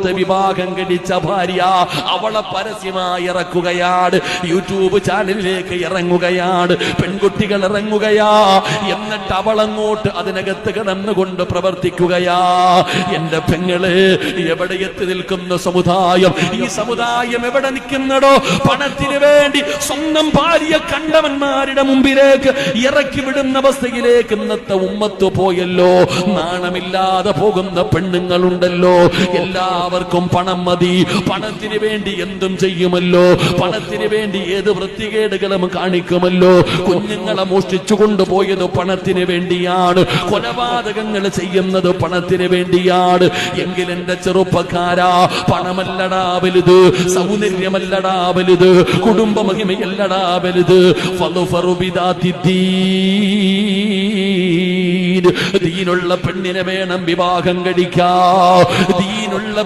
കൊടുത്ത് വിവാഹം കഴിച്ച ഭാര്യ അവളെ പരസ്യമായി ഇറക്കുകയാണ്, യൂട്യൂബ് ചാനലിലേക്ക് ഇറങ്ങുകയാണ്, പെൺകുട്ടികൾ ഇറങ്ങുകയാ. എന്നിട്ട് അവളങ്ങോട്ട് അതിനകത്ത് കിടന്നുകൊണ്ട് പ്രവർത്തിക്കുകയാ. എന്റെ പെങ്ങള്, എവിടെ എത്തി നിൽക്കുന്ന സമുദായം? ഈ സമുദായം എവിടെ നിൽക്കുന്നടോ? പണത്തിന് വേണ്ടി സ്വന്തം ഭാര്യ കണ്ടവന്മാരുടെ മുമ്പിലേക്ക് ഇറക്കി വിടുന്ന അവസ്ഥയിലേക്ക് ഇന്നത്തെ ഉമ്മത്ത് പോയല്ലോ. നാണമില്ലാതെ പോകുന്ന പെണ്ണുങ്ങളുണ്ടല്ലോ. എല്ലാവർക്കും പണം മതി, പണത്തിന് വേണ്ടി എന്തും ചെയ്യുമല്ലോ, പണത്തിന് വേണ്ടി ഏത് വൃത്തികേടുകളും കാണിക്കുമല്ലോ. കുഞ്ഞുങ്ങളെ മോഷ്ടിച്ചു കൊണ്ടുപോയത് പണത്തിന് വേണ്ടിയാണ്, കൊലപാതകങ്ങൾ ചെയ്യുന്നത് പണത്തിന് വേണ്ടിയാണ്. എങ്കിൽ എന്റെ ചെറുപ്പക്കാരാ, പണമല്ലടാ വലുത്, സൗന്ദര്യമല്ലടാ വലുത്, കുടുംബ മഹിമയല്ലടാ വലുത്. ദീനുള്ള പെണ്ണിനെ വേണം വിവാഹം കഴിക്കാൻ. ദീനുള്ള